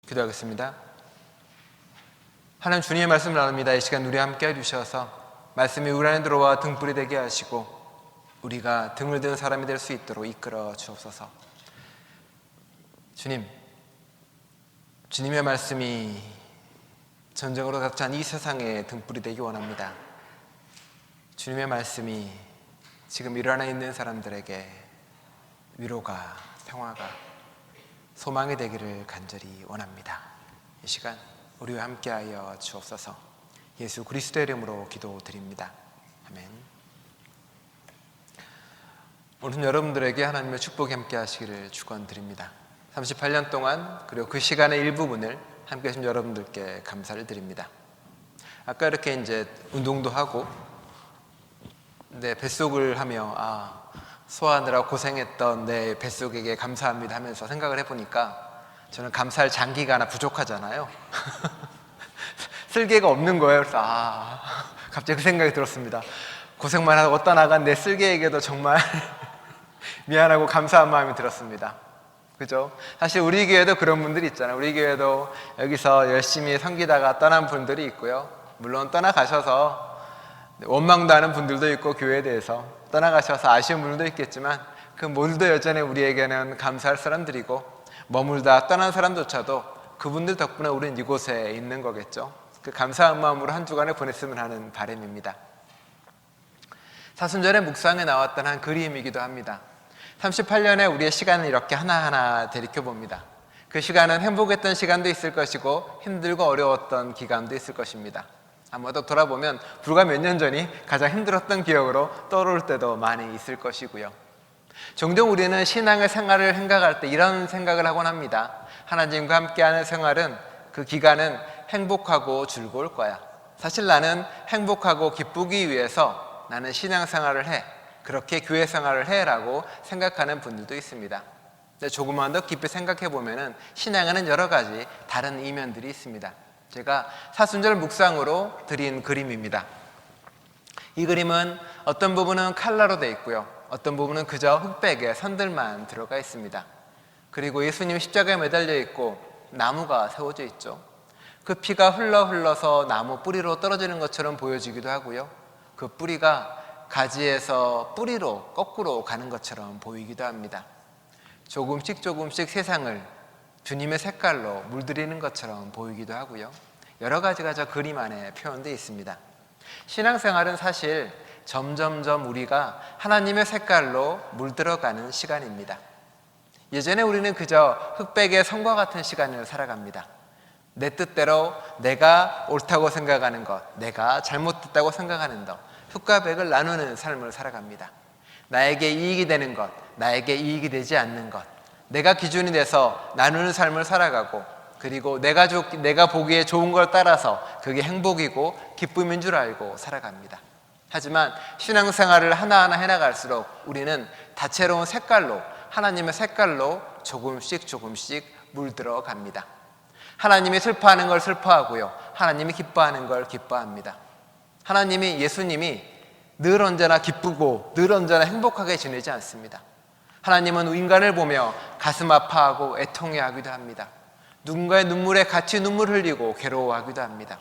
기도하겠습니다. 하나님, 주님의 말씀을 나눕니다. 이 시간 우리 함께 해주셔서 말씀이 우리 안에 들어와 등불이 되게 하시고 우리가 등을 든 사람이 될 수 있도록 이끌어 주옵소서. 주님의 말씀이 전쟁으로 닥쳐한 이 세상에 등불이 되기 원합니다. 주님의 말씀이 지금 일어나 있는 사람들에게 위로가, 평화가, 소망이 되기를 간절히 원합니다. 이 시간 우리와 함께하여 주옵소서. 예수 그리스도의 이름으로 기도드립니다. 아멘. 오늘 여러분들에게 하나님의 축복이 함께 하시기를 축원드립니다. 38년 동안 그리고 그 시간의 일부분을 함께 해주신 여러분들께 감사를 드립니다. 아까 이렇게 이제 운동도 하고 뱃속을 하며 소화하느라 고생했던 내 뱃속에게 감사합니다 하면서 생각을 해보니까 저는 감사할 장기가 하나 부족하잖아요. 쓸개가 없는 거예요. 그래서 갑자기 그 생각이 들었습니다. 고생만 하고 떠나간 내 쓸개에게도 정말 미안하고 감사한 마음이 들었습니다. 그죠? 사실 우리 교회도 그런 분들이 있잖아요. 우리 교회도 여기서 열심히 섬기다가 떠난 분들이 있고요. 물론 떠나가셔서 원망도 하는 분들도 있고, 교회에 대해서 떠나가셔서 아쉬운 분들도 있겠지만 그 모두도 여전히 우리에게는 감사할 사람들이고, 머물다 떠난 사람조차도 그분들 덕분에 우리는 이곳에 있는 거겠죠. 그 감사한 마음으로 한 주간을 보냈으면 하는 바람입니다. 사순절의 묵상에 나왔던 한 그림이기도 합니다. 38년에 우리의 시간을 이렇게 하나하나 되돌아봅니다. 그 시간은 행복했던 시간도 있을 것이고 힘들고 어려웠던 기간도 있을 것입니다. 아마도 돌아보면 불과 몇 년 전이 가장 힘들었던 기억으로 떠오를 때도 많이 있을 것이고요. 종종 우리는 신앙의 생활을 생각할 때 이런 생각을 하곤 합니다. 하나님과 함께하는 생활은, 그 기간은 행복하고 즐거울 거야. 사실 나는 행복하고 기쁘기 위해서 나는 신앙생활을 해, 그렇게 교회 생활을 해라고 생각하는 분들도 있습니다. 근데 조금만 더 깊이 생각해 보면은 신앙에는 여러 가지 다른 이면들이 있습니다. 제가 사순절 묵상으로 드린 그림입니다. 이 그림은 어떤 부분은 칼라로 되어 있고요, 어떤 부분은 그저 흑백에 선들만 들어가 있습니다. 그리고 예수님이 십자가에 매달려 있고 나무가 세워져 있죠. 그 피가 흘러서 나무 뿌리로 떨어지는 것처럼 보여지기도 하고요, 그 뿌리가 가지에서 뿌리로 거꾸로 가는 것처럼 보이기도 합니다. 조금씩 세상을 주님의 색깔로 물들이는 것처럼 보이기도 하고요, 여러 가지가 저 그림 안에 표현되어 있습니다. 신앙생활은 사실 점점점 우리가 하나님의 색깔로 물들어가는 시간입니다. 예전에 우리는 그저 흑백의 성과 같은 시간을 살아갑니다. 내 뜻대로 내가 옳다고 생각하는 것, 내가 잘못됐다고 생각하는 것, 흑과 백을 나누는 삶을 살아갑니다. 나에게 이익이 되는 것, 나에게 이익이 되지 않는 것, 내가 기준이 돼서 나누는 삶을 살아가고, 그리고 내가 보기에 좋은 걸 따라서 그게 행복이고 기쁨인 줄 알고 살아갑니다. 하지만 신앙생활을 하나하나 해나갈수록 우리는 다채로운 색깔로, 하나님의 색깔로 조금씩 물들어 갑니다. 하나님이 슬퍼하는 걸 슬퍼하고요, 하나님이 기뻐하는 걸 기뻐합니다. 예수님이 늘 언제나 기쁘고 늘 언제나 행복하게 지내지 않습니다. 하나님은 인간을 보며 가슴 아파하고 애통해하기도 합니다. 누군가의 눈물에 같이 눈물 흘리고 괴로워하기도 합니다.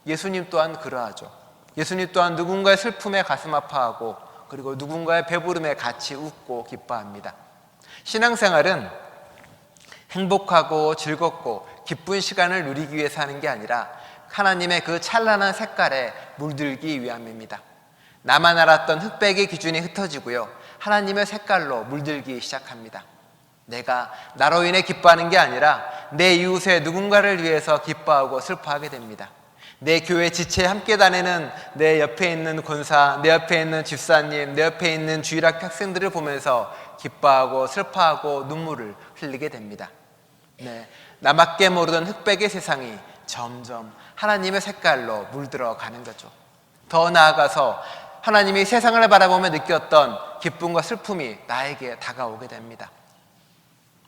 예수님 또한 그러하죠. 예수님 또한 누군가의 슬픔에 가슴 아파하고, 그리고 누군가의 배부름에 같이 웃고 기뻐합니다. 신앙생활은 행복하고 즐겁고 기쁜 시간을 누리기 위해서 하는 게 아니라 하나님의 그 찬란한 색깔에 물들기 위함입니다. 나만 알았던 흑백의 기준이 흩어지고요, 하나님의 색깔로 물들기 시작합니다. 내가 나로 인해 기뻐하는 게 아니라 내 이웃의 누군가를 위해서 기뻐하고 슬퍼하게 됩니다. 내 교회 지체에 함께 다니는 내 옆에 있는 권사, 내 옆에 있는 집사님, 내 옆에 있는 주일학교 학생들을 보면서 기뻐하고 슬퍼하고 눈물을 흘리게 됩니다. 나밖에 모르던 흑백의 세상이 점점 하나님의 색깔로 물들어 가는 거죠. 더 나아가서 하나님이 세상을 바라보며 느꼈던 기쁨과 슬픔이 나에게 다가오게 됩니다.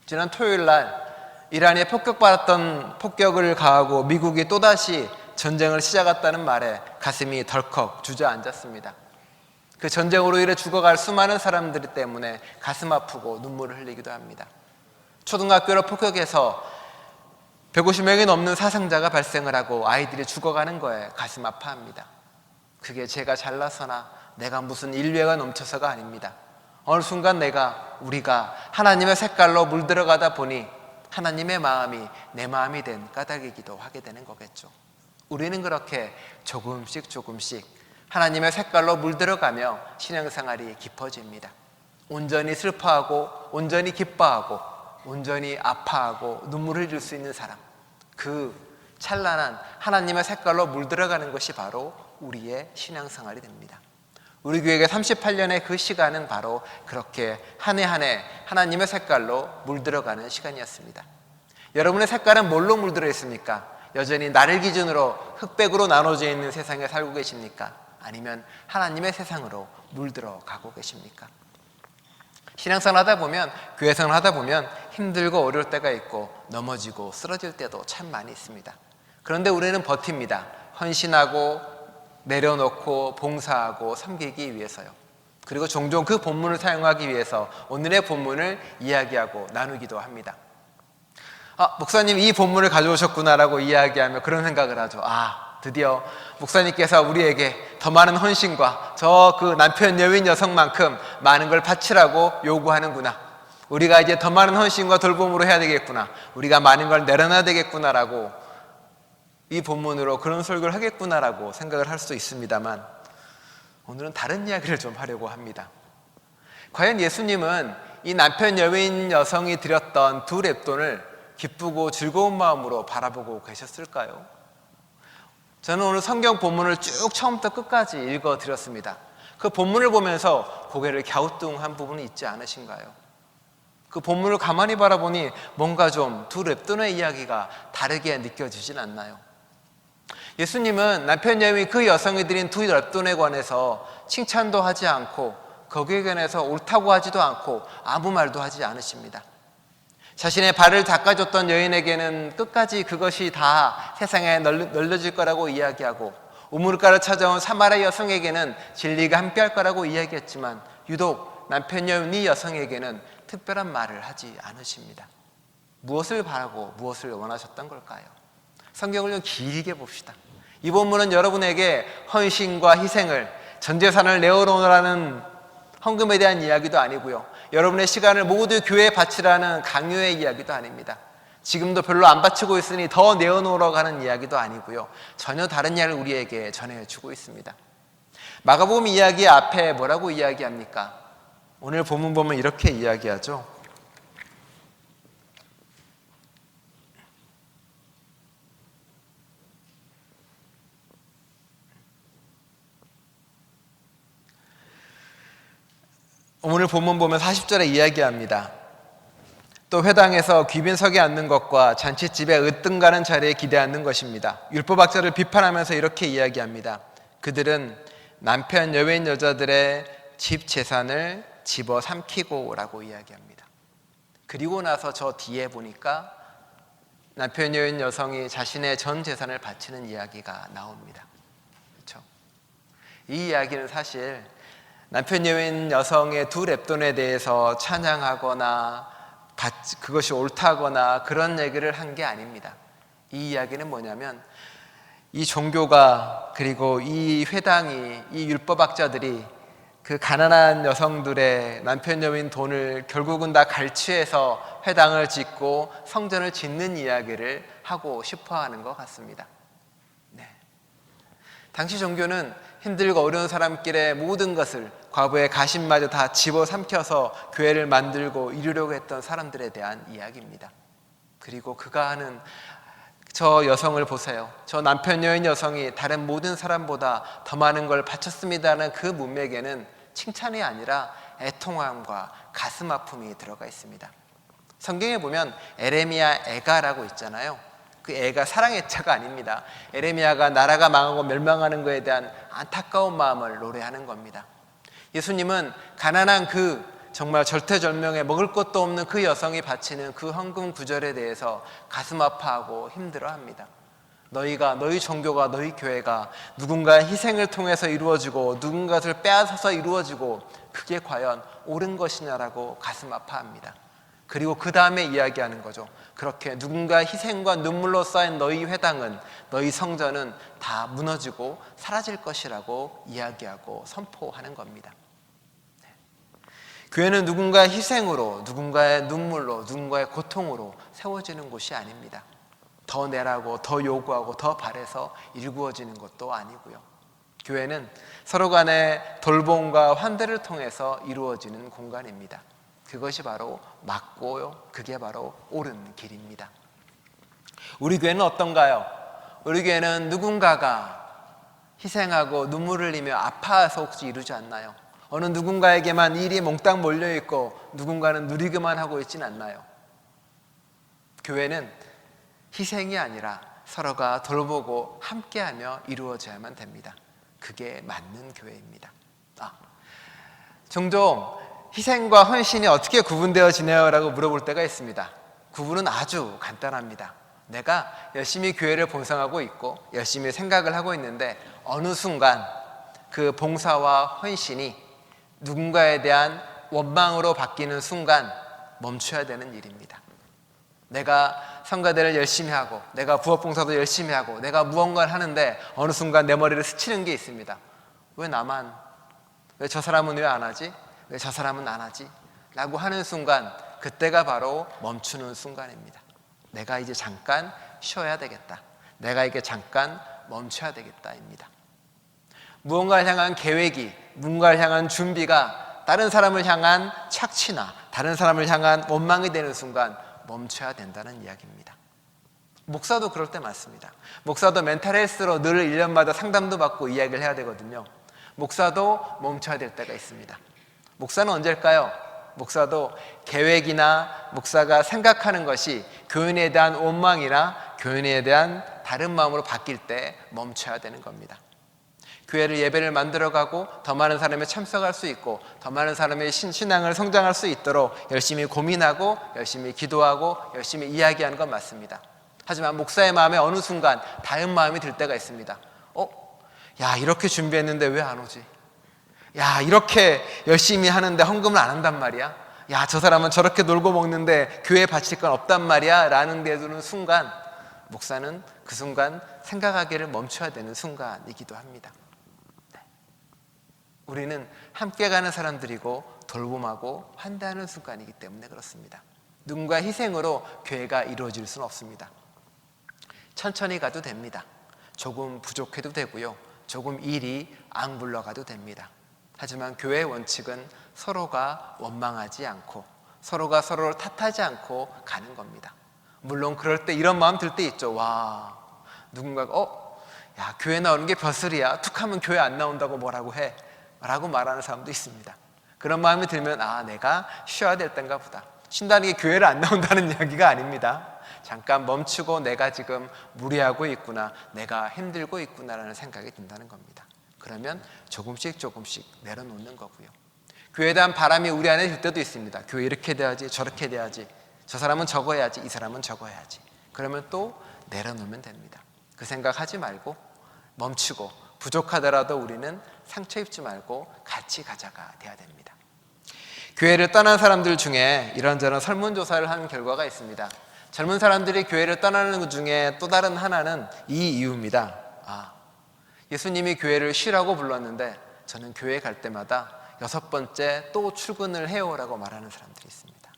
지난 토요일 날 이란이 폭격을 가하고 미국이 또다시 전쟁을 시작했다는 말에 가슴이 덜컥 주저앉았습니다. 그 전쟁으로 인해 죽어갈 수많은 사람들 때문에 가슴 아프고 눈물을 흘리기도 합니다. 초등학교를 폭격해서 150명이 넘는 사상자가 발생을 하고 아이들이 죽어가는 거에 가슴 아파합니다. 그게 제가 잘나서나 내가 무슨 인류애가 넘쳐서가 아닙니다. 어느 순간 우리가 하나님의 색깔로 물들어가다 보니 하나님의 마음이 내 마음이 된 까닭이기도 하게 되는 거겠죠. 우리는 그렇게 조금씩 하나님의 색깔로 물들어가며 신앙생활이 깊어집니다. 온전히 슬퍼하고 온전히 기뻐하고 온전히 아파하고 눈물을 흘릴 수 있는 사람, 그 찬란한 하나님의 색깔로 물들어가는 것이 바로 우리의 신앙생활이 됩니다. 우리 교회가 38년의 그 시간은 바로 그렇게 한 해 한 해 하나님의 색깔로 물들어가는 시간이었습니다. 여러분의 색깔은 뭘로 물들어 있습니까? 여전히 나를 기준으로 흑백으로 나눠져 있는 세상에 살고 계십니까? 아니면 하나님의 세상으로 물들어 가고 계십니까? 신앙생활 하다 보면, 교회생활 하다 보면 힘들고 어려울 때가 있고 넘어지고 쓰러질 때도 참 많이 있습니다. 그런데 우리는 버팁니다. 헌신하고 내려놓고 봉사하고 섬기기 위해서요. 그리고 종종 그 본문을 사용하기 위해서 오늘의 본문을 이야기하고 나누기도 합니다. 목사님 이 본문을 가져오셨구나라고 이야기하며 그런 생각을 하죠. 드디어 목사님께서 우리에게 더 많은 헌신과 저 그 남편 여인 여성만큼 많은 걸 바치라고 요구하는구나. 우리가 이제 더 많은 헌신과 돌봄으로 해야 되겠구나. 우리가 많은 걸 내려놔야 되겠구나라고, 이 본문으로 그런 설교를 하겠구나라고 생각을 할 수도 있습니다만, 오늘은 다른 이야기를 좀 하려고 합니다. 과연 예수님은 이 남편 여인 여성이 드렸던 두 렙돈을 기쁘고 즐거운 마음으로 바라보고 계셨을까요? 저는 오늘 성경 본문을 쭉 처음부터 끝까지 읽어드렸습니다. 그 본문을 보면서 고개를 갸우뚱한 부분이 있지 않으신가요? 그 본문을 가만히 바라보니 뭔가 좀 두 렙돈의 이야기가 다르게 느껴지진 않나요? 예수님은 남편 여인 그 여성이 드린 두 렙돈에 관해서 칭찬도 하지 않고 거기에 관해서 옳다고 하지도 않고 아무 말도 하지 않으십니다. 자신의 발을 닦아줬던 여인에게는 끝까지 그것이 다 세상에 널려질 거라고 이야기하고, 우물가를 찾아온 사마리아 여성에게는 진리가 함께할 거라고 이야기했지만 유독 남편 여인 이 여성에게는 특별한 말을 하지 않으십니다. 무엇을 바라고 무엇을 원하셨던 걸까요? 성경을 좀 길게 봅시다. 이 본문은 여러분에게 헌신과 희생을, 전 재산을 내어놓으라는 헌금에 대한 이야기도 아니고요, 여러분의 시간을 모두 교회에 바치라는 강요의 이야기도 아닙니다. 지금도 별로 안 바치고 있으니 더 내어놓으라고 하는 이야기도 아니고요, 전혀 다른 이야기를 우리에게 전해주고 있습니다. 마가복음 이야기 앞에 뭐라고 이야기합니까? 오늘 본문 보면 이렇게 이야기하죠. 오늘 본문 보면 40절에 이야기합니다. 또 회당에서 귀빈석에 앉는 것과 잔치집에 으뜸가는 자리에 기대 앉는 것입니다. 율법학자를 비판하면서 이렇게 이야기합니다. 그들은 남편 여인 여자들의 집 재산을 집어삼키고 라고 이야기합니다. 그리고 나서 저 뒤에 보니까 남편 여인 여성이 자신의 전 재산을 바치는 이야기가 나옵니다. 그렇죠? 이 이야기는 사실 남편 여인 여성의 두 렙돈에 대해서 찬양하거나 그것이 옳다거나 그런 얘기를 한 게 아닙니다. 이 이야기는 뭐냐면, 이 종교가, 그리고 이 회당이, 이 율법학자들이 그 가난한 여성들의 남편 여인 돈을 결국은 다 갈취해서 회당을 짓고 성전을 짓는 이야기를 하고 싶어 하는 것 같습니다. 당시 종교는 힘들고 어려운 사람길의 모든 것을, 과부의 가심마저 다 집어삼켜서 교회를 만들고 이루려고 했던 사람들에 대한 이야기입니다. 그리고 그가 하는 저 여성을 보세요. 저 남편 여인 여성이 다른 모든 사람보다 더 많은 걸 바쳤습니다는 그 문맥에는 칭찬이 아니라 애통함과 가슴 아픔이 들어가 있습니다. 성경에 보면 에레미야 애가라고 있잖아요. 그 애가 사랑의 자가 아닙니다. 에레미야가 나라가 망하고 멸망하는 것에 대한 안타까운 마음을 노래하는 겁니다. 예수님은 가난한 그 정말 절대절명에 먹을 것도 없는 그 여성이 바치는 그 헌금 구절에 대해서 가슴 아파하고 힘들어합니다. 너희 종교가, 너희 교회가 누군가의 희생을 통해서 이루어지고 누군가를 빼앗아서 이루어지고 그게 과연 옳은 것이냐라고 가슴 아파합니다. 그리고 그 다음에 이야기하는 거죠. 그렇게 누군가의 희생과 눈물로 쌓인 너희 회당은, 너희 성전은 다 무너지고 사라질 것이라고 이야기하고 선포하는 겁니다. 교회는 누군가의 희생으로, 누군가의 눈물로, 누군가의 고통으로 세워지는 곳이 아닙니다. 더 내라고, 더 요구하고, 더 바래서 이루어지는 것도 아니고요. 교회는 서로 간의 돌봄과 환대를 통해서 이루어지는 공간입니다. 그것이 바로 맞고요. 그게 바로 옳은 길입니다. 우리 교회는 어떤가요? 우리 교회는 누군가가 희생하고 눈물을 흘리며 아파서 혹시 이루지 않나요? 어느 누군가에게만 일이 몽땅 몰려있고 누군가는 누리기만 하고 있진 않나요? 교회는 희생이 아니라 서로가 돌보고 함께하며 이루어져야만 됩니다. 그게 맞는 교회입니다. 종종 희생과 헌신이 어떻게 구분되어지나요? 라고 물어볼 때가 있습니다. 구분은 아주 간단합니다. 내가 열심히 교회를 봉사하고 있고 열심히 생각을 하고 있는데 어느 순간 그 봉사와 헌신이 누군가에 대한 원망으로 바뀌는 순간 멈춰야 되는 일입니다. 내가 성가대를 열심히 하고 내가 부업봉사도 열심히 하고 내가 무언가를 하는데 어느 순간 내 머리를 스치는 게 있습니다. 왜 나만? 왜 저 사람은 왜 안 하지? 왜 저 사람은 안 하지? 라고 하는 순간, 그때가 바로 멈추는 순간입니다. 내가 이제 잠깐 쉬어야 되겠다. 내가 이게 잠깐 멈춰야 되겠다입니다. 무언가를 향한 계획이, 무언가를 향한 준비가 다른 사람을 향한 착취나 다른 사람을 향한 원망이 되는 순간 멈춰야 된다는 이야기입니다. 목사도 그럴 때 많습니다. 목사도 멘탈 헬스로 늘 1년마다 상담도 받고 이야기를 해야 되거든요. 목사도 멈춰야 될 때가 있습니다. 목사는 언제일까요? 목사도 계획이나 목사가 생각하는 것이 교인에 대한 원망이나 교인에 대한 다른 마음으로 바뀔 때 멈춰야 되는 겁니다. 교회를 예배를 만들어가고 더 많은 사람이 참석할 수 있고 더 많은 사람의 신앙을 성장할 수 있도록 열심히 고민하고 열심히 기도하고 열심히 이야기하는 건 맞습니다. 하지만 목사의 마음에 어느 순간 다른 마음이 들 때가 있습니다. 야, 이렇게 준비했는데 왜 안 오지? 야, 이렇게 열심히 하는데 헌금을 안 한단 말이야? 야, 저 사람은 저렇게 놀고 먹는데 교회에 바칠 건 없단 말이야? 라는 데 두는 순간 목사는 그 순간 생각하기를 멈춰야 되는 순간이기도 합니다. 우리는 함께 가는 사람들이고 돌봄하고 환대하는 순간이기 때문에 그렇습니다. 누군가의 희생으로 교회가 이루어질 수는 없습니다. 천천히 가도 됩니다. 조금 부족해도 되고요. 조금 일이 안 굴러가도 됩니다. 하지만 교회의 원칙은 서로가 원망하지 않고 서로가 서로를 탓하지 않고 가는 겁니다. 물론 그럴 때 이런 마음 들 때 있죠. 와, 누군가가 야, 교회 나오는 게 벼슬이야. 툭 하면 교회 안 나온다고 뭐라고 해? 라고 말하는 사람도 있습니다. 그런 마음이 들면 내가 쉬어야 될 때인가 보다. 쉰다는 게 교회를 안 나온다는 이야기가 아닙니다. 잠깐 멈추고 내가 지금 무리하고 있구나, 내가 힘들고 있구나라는 생각이 든다는 겁니다. 그러면 조금씩 내려놓는 거고요. 교회에 대한 바람이 우리 안에 들 때도 있습니다. 교회 이렇게 돼야지, 저렇게 돼야지, 저 사람은 저거 해야지, 이 사람은 저거 해야지. 그러면 또 내려놓으면 됩니다. 그 생각하지 말고 멈추고 부족하더라도 우리는 상처 입지 말고 같이 가자가 돼야 됩니다. 교회를 떠난 사람들 중에 이런저런 설문조사를 한 결과가 있습니다. 젊은 사람들이 교회를 떠나는 것 중에 또 다른 하나는 이 이유입니다. 예수님이 교회를 쉬라고 불렀는데 저는 교회 갈 때마다 6번째 또 출근을 해요 라고 말하는 사람들이 있습니다.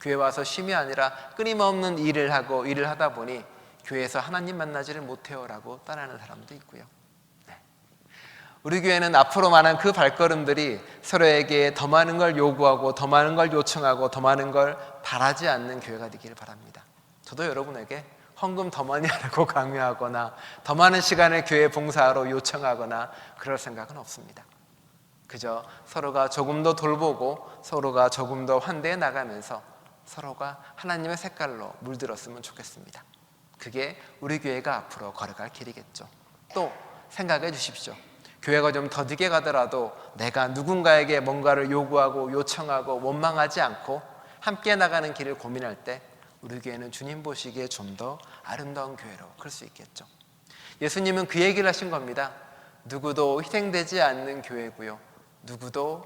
교회 와서 쉼이 아니라 끊임없는 일을 하고 일을 하다 보니 교회에서 하나님 만나지를 못해요 라고 떠나는 사람도 있고요. 우리 교회는 앞으로 많은 그 발걸음들이 서로에게 더 많은 걸 요구하고 더 많은 걸 요청하고 더 많은 걸 바라지 않는 교회가 되기를 바랍니다. 저도 여러분에게 헌금 더 많이 하라고 강요하거나 더 많은 시간을 교회 봉사하러 요청하거나 그럴 생각은 없습니다. 그저 서로가 조금 더 돌보고 서로가 조금 더 환대해 나가면서 서로가 하나님의 색깔로 물들었으면 좋겠습니다. 그게 우리 교회가 앞으로 걸어갈 길이겠죠. 또 생각해 주십시오. 교회가 좀 더디게 가더라도 내가 누군가에게 뭔가를 요구하고 요청하고 원망하지 않고 함께 나가는 길을 고민할 때 우리 교회는 주님 보시기에 좀 더 아름다운 교회로 클 수 있겠죠. 예수님은 그 얘기를 하신 겁니다. 누구도 희생되지 않는 교회고요, 누구도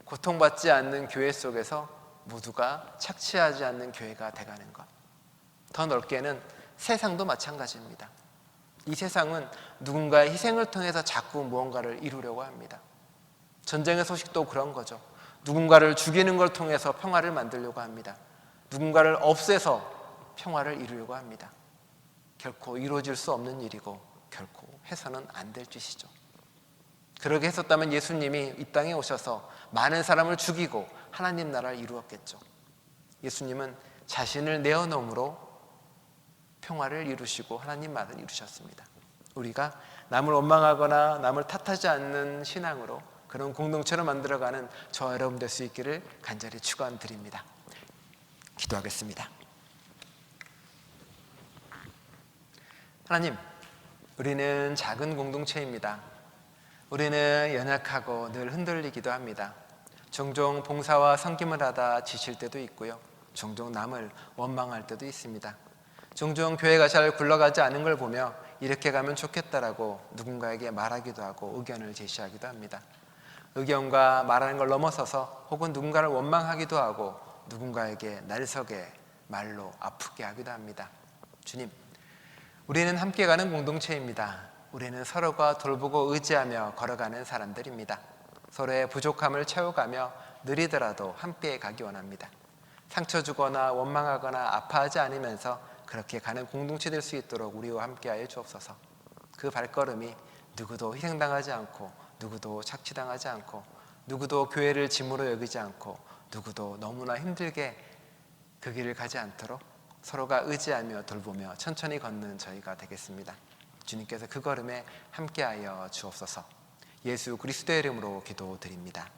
고통받지 않는 교회 속에서 모두가 착취하지 않는 교회가 돼가는 것. 더 넓게는 세상도 마찬가지입니다. 이 세상은 누군가의 희생을 통해서 자꾸 무언가를 이루려고 합니다. 전쟁의 소식도 그런 거죠. 누군가를 죽이는 걸 통해서 평화를 만들려고 합니다. 누군가를 없애서 평화를 이루려고 합니다. 결코 이루어질 수 없는 일이고 결코 해서는 안 될 짓이죠. 그러게 했었다면 예수님이 이 땅에 오셔서 많은 사람을 죽이고 하나님 나라를 이루었겠죠. 예수님은 자신을 내어놓음으로 평화를 이루시고 하나님 나라를 이루셨습니다. 우리가 남을 원망하거나 남을 탓하지 않는 신앙으로 그런 공동체를 만들어가는 저와 여러분 될 수 있기를 간절히 축원드립니다. 기도하겠습니다. 하나님, 우리는 작은 공동체입니다. 우리는 연약하고 늘 흔들리기도 합니다. 종종 봉사와 섬김을 하다 지칠 때도 있고요. 종종 남을 원망할 때도 있습니다. 종종 교회가 잘 굴러가지 않은 걸 보며 이렇게 가면 좋겠다라고 누군가에게 말하기도 하고 의견을 제시하기도 합니다. 의견과 말하는 걸 넘어서서 혹은 누군가를 원망하기도 하고 누군가에게 날석에 말로 아프게 하기도 합니다. 주님, 우리는 함께 가는 공동체입니다. 우리는 서로가 돌보고 의지하며 걸어가는 사람들입니다. 서로의 부족함을 채워가며 느리더라도 함께 가기 원합니다. 상처 주거나 원망하거나 아파하지 않으면서 그렇게 가는 공동체 될 수 있도록 우리와 함께하여 주옵소서. 그 발걸음이 누구도 희생당하지 않고 누구도 착취당하지 않고 누구도 교회를 짐으로 여기지 않고 누구도 너무나 힘들게 그 길을 가지 않도록 서로가 의지하며 돌보며 천천히 걷는 저희가 되겠습니다. 주님께서 그 걸음에 함께하여 주옵소서. 예수 그리스도의 이름으로 기도드립니다.